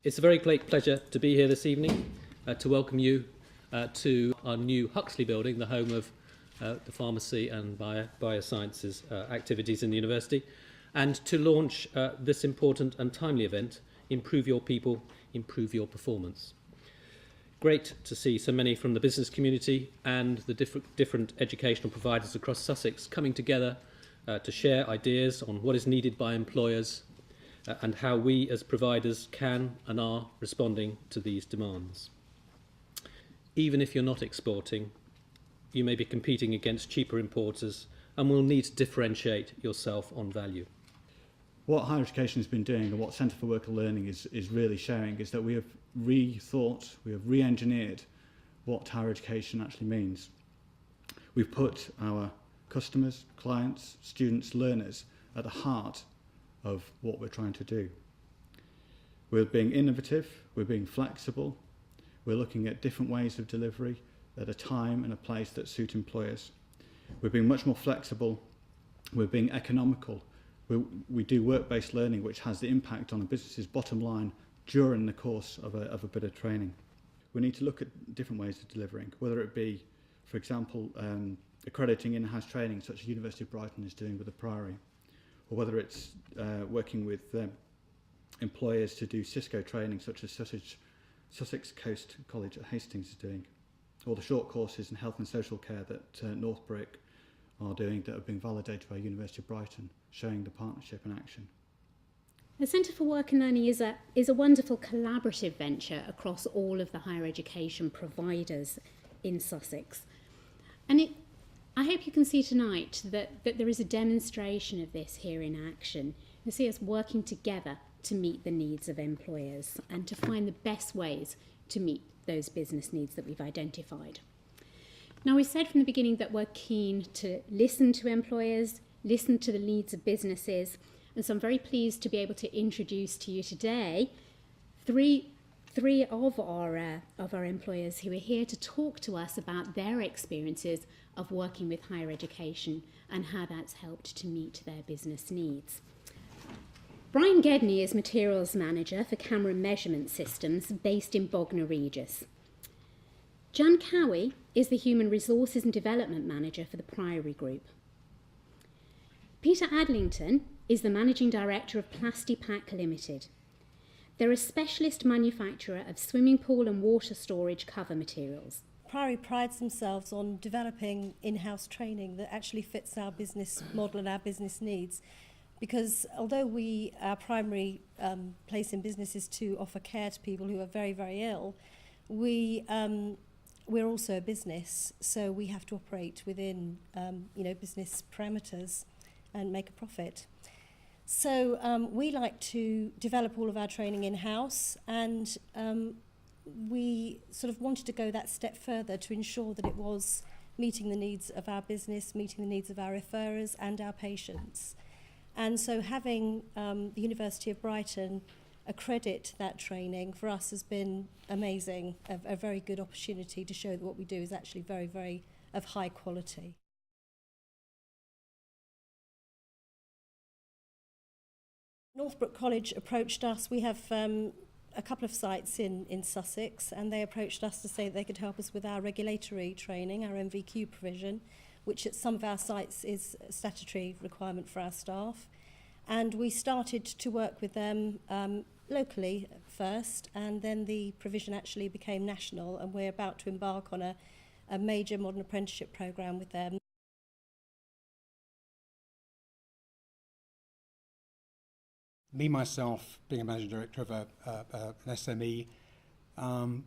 It's a very great pleasure to be here this evening to welcome you to our new Huxley building, the home of the pharmacy and biosciences activities in the university, and to launch this important and timely event, Improve Your People, Improve Your Performance. Great to see so many from the business community and the different educational providers across Sussex coming together to share ideas on what is needed by employers and how we as providers can and are responding to these demands. Even if you're not exporting, you may be competing against cheaper importers and will need to differentiate yourself on value. What higher education has been doing and what Centre for Worker Learning is really showing is that we have rethought, we have re-engineered what higher education actually means. We've put our customers, clients, students, learners at the heart of what we're trying to do. We're being innovative, we're being flexible, we're looking at different ways of delivery at a time and a place that suit employers. We're being much more flexible, we're being economical. We do work-based learning which has the impact on a business's bottom line during the course of a bit of training. We need to look at different ways of delivering, whether it be, for example, accrediting in-house training such as University of Brighton is doing with the Priory, or whether it's working with employers to do Cisco training such as Sussex Coast College at Hastings is doing, or the short courses in health and social care that Northbrook are doing that are being validated by University of Brighton, showing the partnership in action. The Centre for Work and Learning is a wonderful collaborative venture across all of the higher education providers in Sussex. And I hope you can see tonight that there is a demonstration of this here in action. You see us working together to meet the needs of employers and to find the best ways to meet those business needs that we've identified. Now, we said from the beginning that we're keen to listen to employers, listen to the needs of businesses, and so I'm very pleased to be able to introduce to you today three of our employers who are here to talk to us about their experiences of working with higher education and how that's helped to meet their business needs. Brian Gedney is Materials Manager for Cameron Measurement Systems based in Bognor Regis. Jan Cowie is the Human Resources and Development Manager for the Priory Group. Peter Adlington is the Managing Director of Plastipack Limited. They're a specialist manufacturer of swimming pool and water storage cover materials. Priory prides themselves on developing in-house training that actually fits our business model and our business needs. Because although our primary place in business is to offer care to people who are very, very ill, we're also a business, so we have to operate within business parameters and make a profit. So we like to develop all of our training in-house, and we sort of wanted to go that step further to ensure that it was meeting the needs of our business, meeting the needs of our referrers and our patients. And so having the University of Brighton accredit that training for us has been amazing, a very good opportunity to show that what we do is actually very, very of high quality. Northbrook College approached us. We have a couple of sites in Sussex, and they approached us to say that they could help us with our regulatory training, our MVQ provision, which at some of our sites is a statutory requirement for our staff. And we started to work with them locally first, and then the provision actually became national, and we're about to embark on a major modern apprenticeship programme with them. Me, myself, being a managing director of an SME,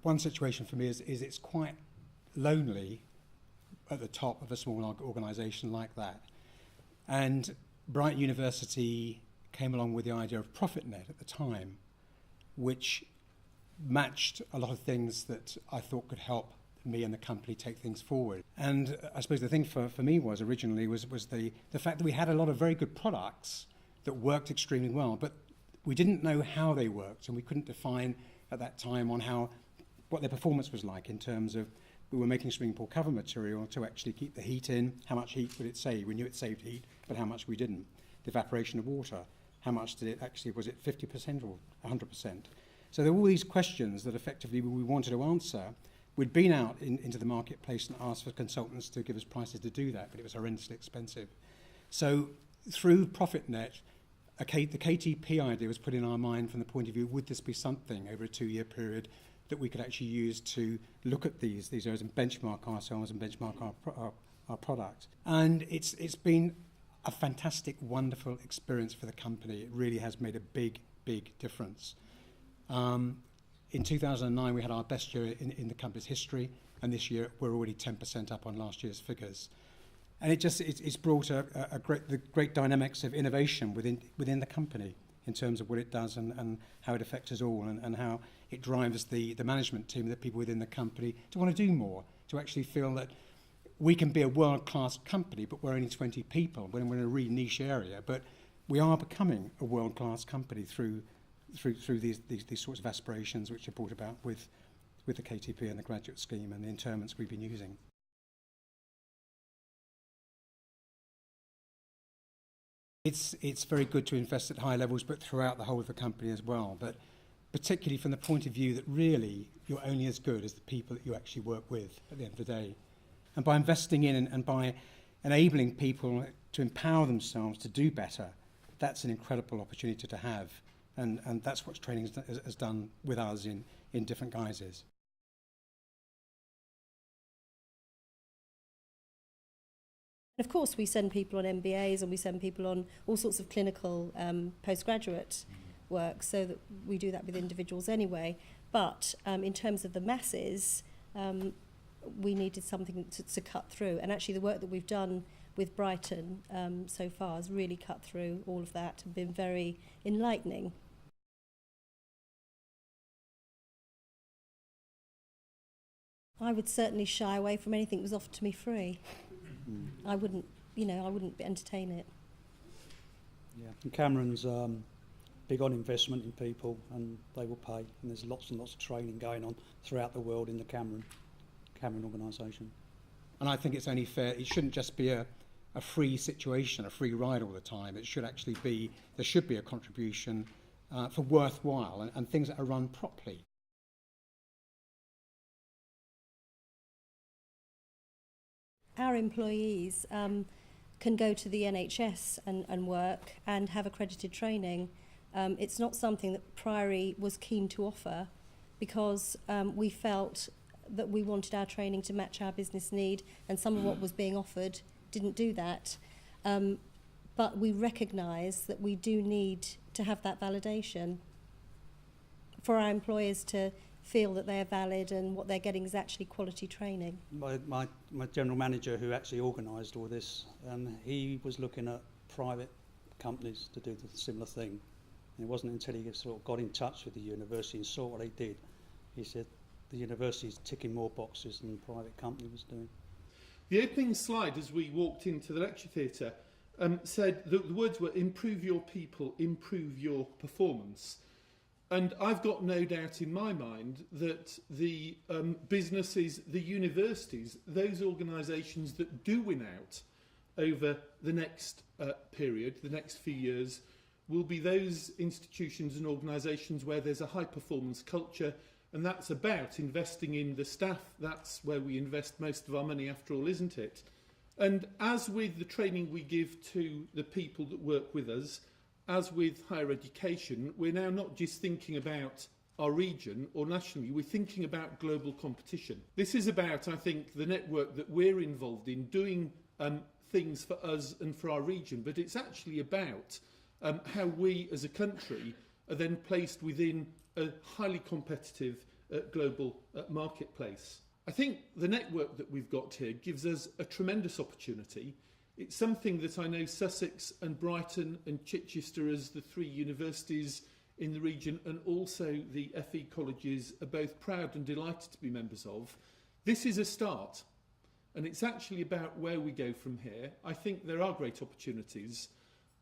one situation for me is it's quite lonely at the top of a small organisation like that. And Brighton University came along with the idea of ProfitNet at the time, which matched a lot of things that I thought could help me and the company take things forward. And I suppose the thing for me was originally was the fact that we had a lot of very good products that worked extremely well, but we didn't know how they worked, and we couldn't define at that time on what their performance was like in terms of we were making swimming pool cover material to actually keep the heat in. How much heat would it save? We knew it saved heat, but how much we didn't. The evaporation of water, how much did it actually, was it 50% or 100%? So there were all these questions that effectively we wanted to answer. We'd been out into the marketplace and asked for consultants to give us prices to do that, but it was horrendously expensive. So through ProfitNet, the KTP idea was put in our mind from the point of view, would this be something over a 2-year period that we could actually use to look at these areas and benchmark ourselves and benchmark our product. And it's been a fantastic, wonderful experience for the company. It really has made a big, big difference. In 2009, we had our best year in the company's history, and this year we're already 10% up on last year's figures. And it's brought the great dynamics of innovation within the company in terms of what it does and how it affects us all, and how it drives the management team, the people within the company, to want to do more, to actually feel that we can be a world-class company, but we're only 20 people, when we're in a really niche area. But we are becoming a world-class company through these sorts of aspirations which are brought about with the KTP and the graduate scheme and the interments we've been using. It's very good to invest at high levels, but throughout the whole of the company as well. But particularly from the point of view that really you're only as good as the people that you actually work with at the end of the day. And by investing in and by enabling people to empower themselves to do better, that's an incredible opportunity to have. And that's what training has done with us in different guises. Of course, we send people on MBAs and we send people on all sorts of clinical postgraduate work, so that we do that with individuals anyway. But in terms of the masses, we needed something to cut through. And actually the work that we've done with Brighton so far has really cut through all of that and been very enlightening. I would certainly shy away from anything that was offered to me free. I wouldn't entertain it. Yeah, and Cameron's big on investment in people, and they will pay. And there's lots and lots of training going on throughout the world in the Cameron organisation. And I think it's only fair. It shouldn't just be a free situation, a free ride all the time. It should actually be, there should be a contribution for worthwhile and things that are run properly. Our employees can go to the NHS and work and have accredited training. It's not something that Priory was keen to offer, because we felt that we wanted our training to match our business need, and some of what was being offered didn't do that. But we recognise that we do need to have that validation for our employers to feel that they're valid and what they're getting is actually quality training. My general manager, who actually organised all this, he was looking at private companies to do the similar thing. And it wasn't until he sort of got in touch with the university and saw what they did, he said the university's ticking more boxes than the private company was doing. The opening slide as we walked into the lecture theatre said the words were improve your people, improve your performance. And I've got no doubt in my mind that the businesses, the universities, those organisations that do win out over the next period, the next few years, will be those institutions and organisations where there's a high performance culture, and that's about investing in the staff. That's where we invest most of our money after all, isn't it? And as with the training we give to the people that work with us, as with higher education, we're now not just thinking about our region or nationally, we're thinking about global competition. This is about, I think, the network that we're involved in doing things for us and for our region, but it's actually about how we as a country are then placed within a highly competitive global marketplace. I think the network that we've got here gives us a tremendous opportunity. It's something that I know Sussex and Brighton and Chichester, as the three universities in the region, and also the FE colleges, are both proud and delighted to be members of. This is a start, and it's actually about where we go from here. I think there are great opportunities,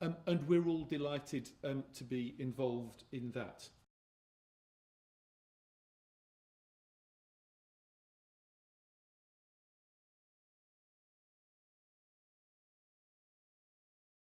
and we're all delighted to be involved in that.